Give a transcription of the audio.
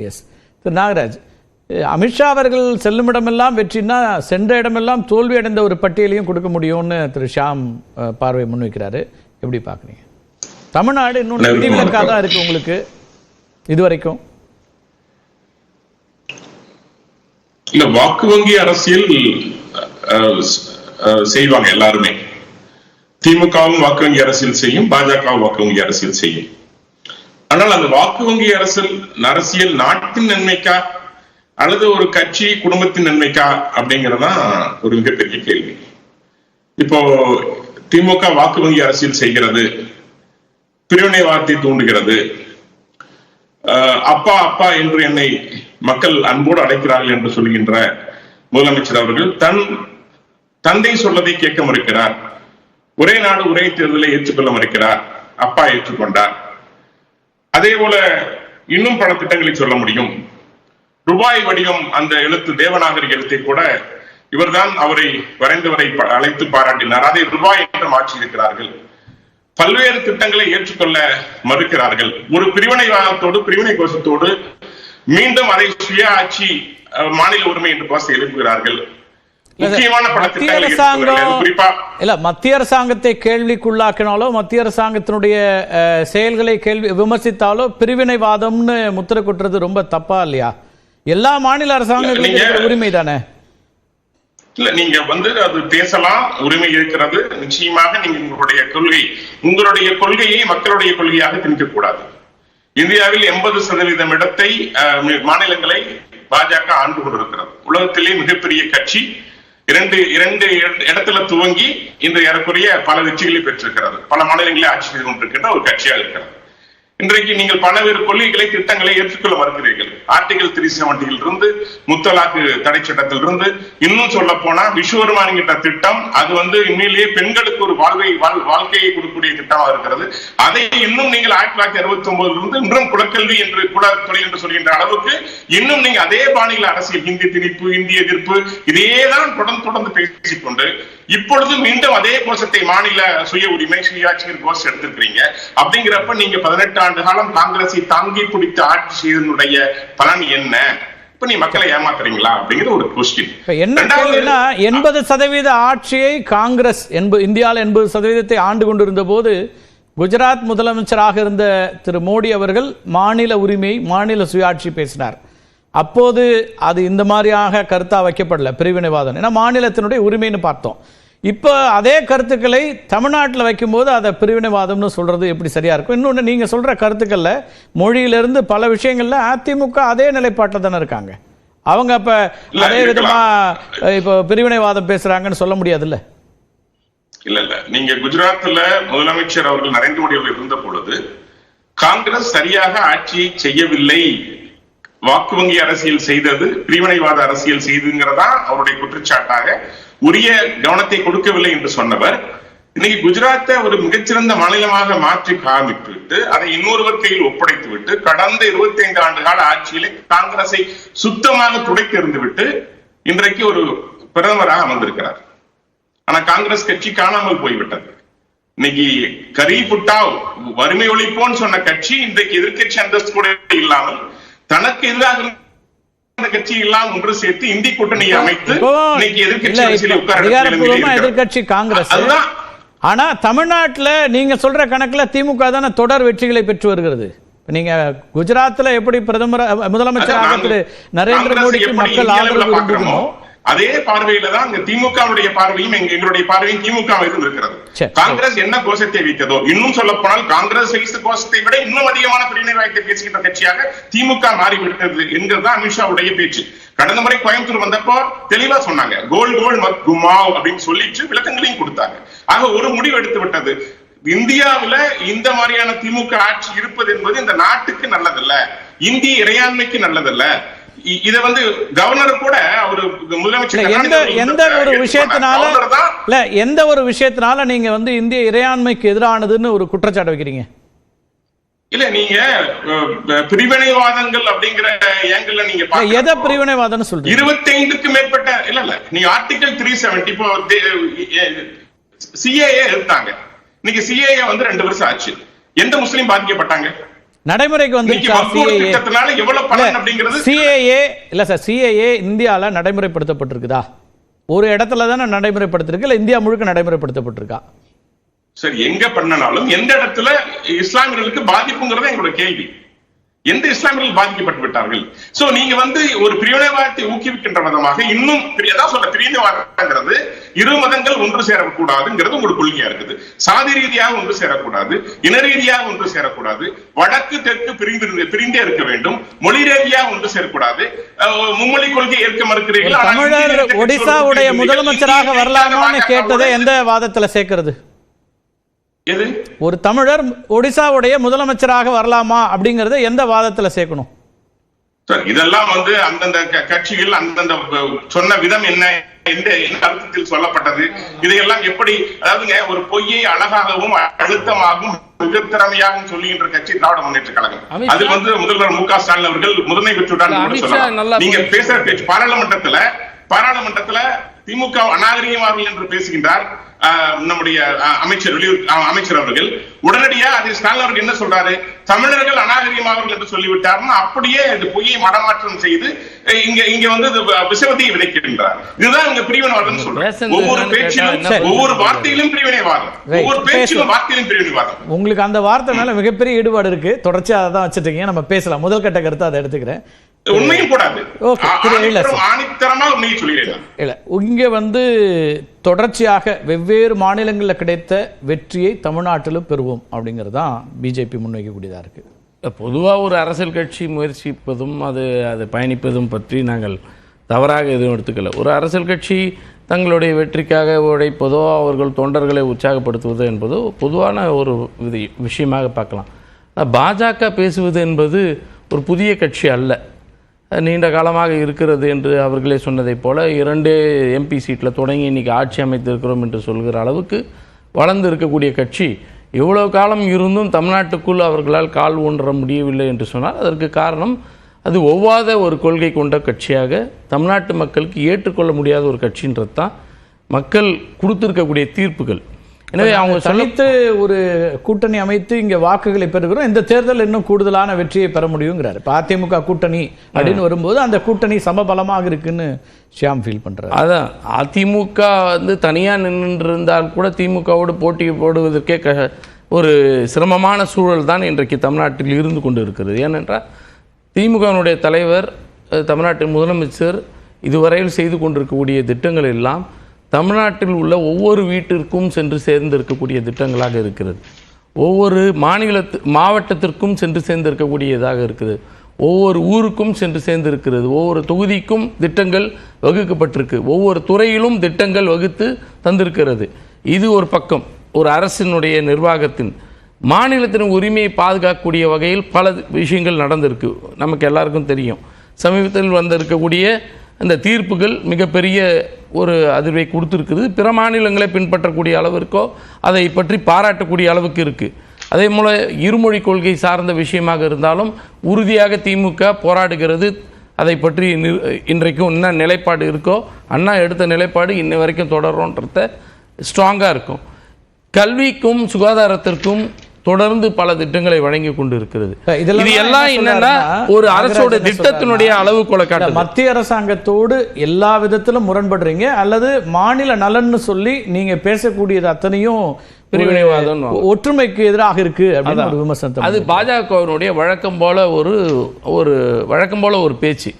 S திரு நாகராஜ், அமித்ஷா அவர்கள் செல்லும் இடமெல்லாம் வெற்றினா சென்ற இடமெல்லாம் தோல்வி அடைந்த ஒரு பட்டியலையும் கொடுக்க முடியும்னு திரு ஷாம் பார்வை முன்வைக்கிறாரு. எப்படி பார்க்குறீங்க? தமிழ்நாடு இன்னொன்று விதிவிலக்காக தான் இருக்கு உங்களுக்கு இதுவரைக்கும். இல்ல, வாக்கு வங்கி அரசியல் செய்வாங்க எல்லாருமே. திமுகவும் வாக்கு வங்கி அரசியல் செய்யும், பாஜகவும் வாக்கு வங்கி அரசியல் செய்யும். ஆனால் அந்த வாக்கு வங்கி அரசியல் நாட்டின் நன்மைக்கா அல்லது ஒரு கட்சி குடும்பத்தின் நன்மைக்கா அப்படிங்கறதான் ஒரு மிகப்பெரிய கேள்வி. இப்போ திமுக வாக்கு வங்கி அரசியல் செய்கிறது, பிரிவினைவாதத்தை தூண்டுகிறது. அப்பா அப்பா என்று என்னை மக்கள் அன்போடு அழைக்கிறார்கள் என்று சொல்கின்ற முதலமைச்சர் அவர்கள் தன் தந்தை சொல்லதை கேட்க மறுக்கிறார். ஒரே நாடு ஒரே தேர்தலை ஏற்றுக்கொள்ள மறுக்கிறார். அப்பா ஏற்றுக்கொண்டார். அதே போல இன்னும் பல திட்டங்களை சொல்ல முடியும். ரூபாய் வடிவம் அந்த எழுத்து, தேவநாகரி எழுத்தை கூட இவர்தான் அவரை வரைந்தவரை அழைத்து பாராட்டினார். அதை ரூபாய் என்று மாற்றி இருக்கிறார்கள். பல்வேறு திட்டங்களை ஏற்றுக்கொள்ள மறுக்கிறார்கள். ஒரு பிரிவினைவாதத்தோடு, பிரிவினை கோஷத்தோடு மீண்டும் அதை சுய ஆட்சி, மாநில உரிமை என்று கோஷத்தை எழுப்புகிறார்கள். மத்திய அரசாங்கத்தை கேள்விக்குள்ளாக்கினாலோ, மத்திய அரசாங்கத்தினுடைய செயல்களை விமர்சித்தாலோ பிரிவினைவாதம்னு முத்திர குட்டுறது ரொம்ப தப்பா இல்லையா? எல்லா மாநில அரசாங்கங்களுக்கும் உரிமை தானே. இல்ல, நீங்க அது பேசலாம், உரிமை இருக்கிறது. நிச்சயமாக நீங்க உங்களுடைய கொள்கையை மக்களுடைய கொள்கையாக திணிக்க கூடாது. இந்தியாவில் 80% இடத்தை, மாநிலங்களை பாஜக ஆண்டு கொண்டிருக்கிறது. உலகத்திலே மிகப்பெரிய கட்சி. இரண்டு இடத்துல துவங்கி இந்த ஏறக்குறைய பல வெற்றிகளை பெற்றிருக்கிறது. பல மாநிலங்களை ஆட்சி செய்து கொண்டிருக்கின்ற ஒரு கட்சியாக இருக்கிறது. இன்றைக்கு நீங்கள் பல்வேறு கொள்கைகளை, திட்டங்களை ஏற்றுக்கொள்ள மறுக்கிறீர்கள். ஆர்டிகல் 370 இருந்து, முத்தலாக்கு தடை சட்டத்திலிருந்து, இன்னும் சொல்ல போனா விஸ்வகர்மா என்கிற திட்டம், அது உண்மையிலேயே பெண்களுக்கு ஒரு வாழ்க்கையை கொடுக்கக்கூடிய திட்டமாக இருக்கிறது. அதை இன்னும் நீங்கள் 1969 இருந்து இன்றும் குலக்கல்வி என்று, குலத்தொழில் என்று சொல்கின்ற அளவுக்கு இன்னும் நீங்க அதே பாணியில் அரசியல், இந்திய திணிப்பு, இந்திய எதிர்ப்பு, இதேதான் தொடர்ந்து பேசிக்கொண்டு இப்பொழுது மீண்டும் அதே கோஷத்தை, மாநில சுய உரிமை, சுயாட்சி கோஷம் எடுத்திருக்கிறீங்க. அப்படிங்கிறப்ப நீங்க 18 ஆண்டு காலம் காங்கிரஸை தாங்கி பிடித்து ஆட்சி செய்தனுடைய பலன் என்ன? இப்ப நீ மக்களை ஏமாத்துறீங்களா அப்படிங்கிற ஒரு கொஸ்டின். என்ன கேள்வினா, 80% ஆட்சியை காங்கிரஸ் இந்தியாவில் 80% ஆண்டு கொண்டிருந்த போது குஜராத் முதலமைச்சராக இருந்த திரு மோடி அவர்கள் மாநில உரிமை, மாநில சுயாட்சி பேசினார். அப்போது அது இந்த மாதிரியாக கருத்தா வைக்கப்படல, பிரிவினைவாதம். ஏன்னா மாநிலத்தினுடைய உரிமைன்னு பார்த்தோம். இப்போ அதே கருத்துக்களை தமிழ்நாட்டில் வைக்கும்போது அதை பிரிவினைவாதம்னு சொல்றது எப்படி சரியா இருக்கும்? இன்னொன்று, நீங்க சொல்ற கருத்துக்கள்ல மொழியிலிருந்து பல விஷயங்கள்ல அதிமுக அதே நிலைப்பாட்டில் தானே இருக்காங்க. அவங்க அப்ப அதே விதமா இப்போ பிரிவினைவாதம் பேசுறாங்கன்னு சொல்ல முடியாதுல்ல? இல்ல, நீங்க குஜராத்ல முதலமைச்சர் அவர்கள் நரேந்திர மோடி அவர்கள் இருந்த பொழுது காங்கிரஸ் சரியாக ஆட்சி செய்யவில்லை, வாக்கு வங்கி அரசியல் செய்தது, பிரிவினைவாத அரசியல் செய்துங்கிறதா அவருடைய குற்றச்சாட்டாக, உரிய கவனத்தை கொடுக்கவில்லை என்று சொன்னவர் இன்னைக்கு குஜராத்தை ஒரு மிகச்சிறந்த மாநிலமாக மாற்றி காமித்து அதை இன்னொருவர் கையில் ஒப்படைத்து விட்டு கடந்த 25 ஆண்டு கால ஆட்சியிலே காங்கிரஸை சுத்தமாக துடைத்தெறிந்து விட்டு இன்றைக்கு ஒரு பிரதமராக அமர்ந்திருக்கிறார். ஆனா காங்கிரஸ் கட்சி காணாமல் போய்விட்டது. இன்னைக்கு கரி புட்டா வறுமை ஒழிப்போன்னு சொன்ன கட்சி இன்றைக்கு எதிர்கட்சி அந்தஸ்து கூட இல்லாமல் தனக்கு எதிராக கட்சி எல்லாம் ஒன்று சேர்த்து இந்தி கூட்டணியை அமைத்து எதிர்கட்சி காங்கிரஸ். ஆனா தமிழ்நாட்டுல நீங்க சொல்ற கணக்குல திமுக தானே தொடர் வெற்றிகளை பெற்று வருகிறது. நீங்க குஜராத்ல எப்படி முதலமைச்சராக திரு நரேந்திர மோடிக்கு மக்கள் ஆதரவு கொடுக்கணும், அதே பார்வையில தான் திமுகவுடைய பார்வையும் எங்களுடைய பார்வையும் திமுக இருக்கிறது. காங்கிரஸ் என்ன கோஷத்தை வைத்ததோ, இன்னும் சொல்ல போனால் காங்கிரஸ் வைத்த கோஷத்தை விட இன்னும் அதிகமான பிரிவினைவாதத்தை பேசுகின்ற கட்சியாக திமுக மாறிவிட்டது என்கிறதுதான் அமித்ஷாவுடைய பேச்சு. கடந்த முறை கோயம்புத்தூர் வந்தப்போ தெளிவா சொன்னாங்க, கோல் மத் குமாவ் அப்படின்னு சொல்லிட்டு விளக்கங்களையும் கொடுத்தாங்க. ஆக ஒரு முடிவு எடுத்து விட்டது. இந்தியாவில இந்த மாதிரியான திமுக ஆட்சி இருப்பது என்பது இந்த நாட்டுக்கு நல்லதல்ல, இந்திய இறையாண்மைக்கு நல்லதல்ல. இத கவர்னர் கூட ஒரு முதலமைச்சர் எந்த ஒரு விஷயத்தினால நீங்க இந்திய இறையாண்மைக்கு எதிரானதுன்னு ஒரு குற்றச்சாட்டு வைக்கிறீங்க? இல்ல, நீங்க பிரிவினைவாதங்கள் அப்படிங்கிற ஏங்கல்ல நீங்க எதை பிரிவினைவாதம் சொல்றீங்க? 25க்கு மேற்பட்ட இல்ல நீங்க ஆர்டிகல் 370 இப்போ சிஏஏ எடுத்தாங்க. இன்னைக்கு சிஏஏ 2 வருஷம் ஆச்சு. எந்த முஸ்லீம் பாதிக்கப்பட்டாங்க? நடைமுறைக்கு வந்துருச்சா சிஏஏ? இல்ல சார், சிஏஏ இந்தியால நடைமுறைப்படுத்தப்பட்டிருக்குதா? ஒரு இடத்துல தானே நடைமுறைப்படுத்திருக்கு, இல்ல இந்தியா முழுக்க நடைமுறைப்படுத்தப்பட்டிருக்கா? சரி, எங்க பண்ணனாலும் எந்த இடத்துல இஸ்லாமியர்களுக்கு பாதிப்புங்கிறத எங்களோட கேள்வி. எந்த இஸ்லாமியர்கள் பாதிக்கப்பட்டு விட்டார்கள்? சோ நீங்க ஒரு பிரிவினைவாதத்தை ஊக்குவிக்கின்ற விதமாக இன்னும் பிரிவினைவாதங்கிறது இரு மதங்கள் ஒன்று சேரக்கூடாதுங்கிறது ஒரு கொள்கையா இருக்குது. சாதி ரீதியாக ஒன்று சேரக்கூடாது, இன ரீதியாக ஒன்று சேரக்கூடாது, வடக்கு தெற்கு பிரிந்தே இருக்க வேண்டும், மொழி ரீதியாக ஒன்று சேரக்கூடாது, மும்மொழி கொள்கை ஏற்க மறுக்கிறீர்கள். தமிழர் ஒடிசாவுடைய முதலமைச்சராக வரலாமான்னு கேட்டதை எந்த வாதத்துல சேர்க்கிறது? ஒரு தமிழர் ஒடிசாவுடைய முதலமைச்சராக வரலாமா அப்படிங்கறத எந்த வாதத்துல சேர்க்கணும்? இதெல்லாம் அந்தந்த கட்சிகள் அந்தந்த சொன்ன விதம் என்ன, எந்த அர்த்தத்தில் சொல்லப்பட்டது, இதையெல்லாம் எப்படி, அதாவதுங்க ஒரு பொய்யை அழகாகவும் அழுத்தமாகவும் மிக திறமையாகவும் சொல்லுகின்ற கட்சி திராவிட முன்னேற்ற கழகம். அதில் முதல்வர் மு க ஸ்டாலின் அவர்கள் முதன்மை பெற்றுள்ளார். நீங்க பேசுற பேச்சு பாராளுமன்றத்துல திமுக அநாகரிகமார்கள் என்று பேசுகின்றார் நம்முடைய அமைச்சர் அவர்கள். உடனடியா அது ஸ்டாலின் அவர்கள் என்ன சொல்றாரு, தமிழர்கள் அநாகரிகமாவர்கள் என்று சொல்லிவிட்டார்னு அப்படியே இந்த பொய்யை மடமாற்றம் செய்து இங்க விஷவதியை விதைக்கின்றார். இதுதான் இங்க பிரிவினைவாதம் சொல்றேன். ஒவ்வொரு பேச்சிலும் ஒவ்வொரு வார்த்தையிலும் பிரிவினைவாதம், ஒவ்வொரு பேச்சிலும் வார்த்தையிலும் பிரிவினைவாதம். உங்களுக்கு அந்த வார்த்தை மேல மிகப்பெரிய ஈடுபாடு இருக்கு, தொடர்ச்சியா அதான் வச்சுட்டீங்க. நம்ம பேசலாம். முதல் கட்ட கருத்தை அதை எடுத்துக்கிறேன். உண்மையும் கூடாது, ஆணித்தரமா உண்மையை சொல்லிடலாம். இல்ல, இங்க தொடர்ச்சியாக வெவ்வேறு மாநிலங்களில் கிடைத்த வெற்றியை தமிழ்நாட்டிலும் பெறுவோம் அப்படிங்கிறது தான் பிஜேபி முன்வைக்கக்கூடியதா இருக்கு. பொதுவாக ஒரு அரசியல் கட்சி முயற்சிப்பதும் அது பயணிப்பதும் பற்றி நாங்கள் தவறாக எதுவும் எடுத்துக்கல. ஒரு அரசியல் கட்சி தங்களுடைய வெற்றிக்காக உழைப்பதோ அவர்கள் தொண்டர்களை உற்சாகப்படுத்துவதோ என்பதோ பொதுவான ஒரு விஷயமாக பார்க்கலாம். பாஜக பேசுவது என்பது ஒரு புதிய கட்சி அல்ல, நீண்ட காலமாக இருக்கிறது என்று அவர்களே சொன்னதைப் போல 2 MP சீட்டில் தொடங்கி இன்றைக்கி ஆட்சி அமைத்திருக்கிறோம் என்று சொல்கிற அளவுக்கு வளர்ந்து இருக்கக்கூடிய கட்சி. எவ்வளோ காலம் இருந்தும் தமிழ்நாட்டுக்குள் அவர்களால் கால் ஊன்ற முடியவில்லை என்று சொன்னால் அதற்கு காரணம் அது ஒவ்வாத ஒரு கொள்கை கொண்ட கட்சியாக தமிழ்நாட்டு மக்களுக்கு ஏற்றுக்கொள்ள முடியாத ஒரு கட்சின்றது தான் மக்கள் கொடுத்துருக்கக்கூடிய தீர்ப்புகள். எனவே அவங்க தனித்து ஒரு கூட்டணி அமைத்து இங்க வாக்குகளை பெறுகிறோம், இந்த தேர்தல் இன்னும் கூடுதலான வெற்றியை பெற முடியுங்கிறாரு. இப்போ அதிமுக கூட்டணி அப்படின்னு வரும்போது அந்த கூட்டணி சமபலமாக இருக்குன்னு ஷியாம் ஃபீல் பண்றாரு. அதான் அதிமுக தனியாக நின்றிருந்தால் கூட திமுகவோடு போட்டி போடுவதற்கே ஒரு சிரமமான சூழல் தான் இன்றைக்கு தமிழ்நாட்டில் இருந்து கொண்டு இருக்கிறது. ஏனென்றால் திமுகவினுடைய தலைவர், தமிழ்நாட்டின் முதலமைச்சர் இதுவரையில் செய்து கொண்டிருக்கக்கூடிய திட்டங்கள் எல்லாம் தமிழ்நாட்டில் உள்ள ஒவ்வொரு வீட்டிற்கும் சென்று சேர்ந்திருக்கக்கூடிய திட்டங்களாக இருக்கிறது. ஒவ்வொரு மாவட்டத்திற்கும் சென்று சேர்ந்திருக்கக்கூடியதாக இருக்குது. ஒவ்வொரு ஊருக்கும் சென்று சேர்ந்திருக்கிறது. ஒவ்வொரு தொகுதிக்கும் திட்டங்கள் வகுக்கப்பட்டிருக்கு. ஒவ்வொரு துறையிலும் திட்டங்கள் வகுத்து தந்திருக்கிறது. இது ஒரு பக்கம். ஒரு அரசினுடைய நிர்வாகத்தின் மாநிலத்தின் உரிமையை பாதுகாக்கக்கூடிய வகையில் பல விஷயங்கள் நடந்திருக்கு, நமக்கு எல்லாருக்கும் தெரியும். சமீபத்தில் வந்திருக்கக்கூடிய அந்த தீர்ப்புகள் மிகப்பெரிய ஒரு அதிர்வை கொடுத்துருக்குது. பிற மாநிலங்களை பின்பற்றக்கூடிய அளவிற்கோ அதை பற்றி பாராட்டக்கூடிய அளவுக்கு இருக்குது. அதே போல் இருமொழி கொள்கை சார்ந்த விஷயமாக இருந்தாலும் உறுதியாக திமுக போராடுகிறது. அதை பற்றி இன்றைக்கும் என்ன நிலைப்பாடு இருக்கோ, அண்ணா எடுத்த நிலைப்பாடு இன்ன வரைக்கும் தொடர்றோன்றத ஸ்ட்ராங்காக இருக்கும். கல்விக்கும் சுகாதாரத்திற்கும் தொடர்ந்து பல திட்டங்களை வழங்கி கொண்டு இருக்கிறது. இது எல்லாம் என்னன்னா ஒரு அரசோட திட்டத்தினுடைய அளவுகோலை காட்டுது. மத்திய அரசாங்கத்தோடு எல்லா விதத்திலும் முரண்படுறீங்க, அல்லது மாநில நலன்னு சொல்லி நீங்க பேசக்கூடியது அத்தனையும் பிரிவினைவாதம், ஒற்றுமைக்கு எதிராக இருக்கு அப்படின்னு ஒரு விமர்சனம். அது பாஜகவினுடைய வழக்கம் போல ஒரு பேச்சு.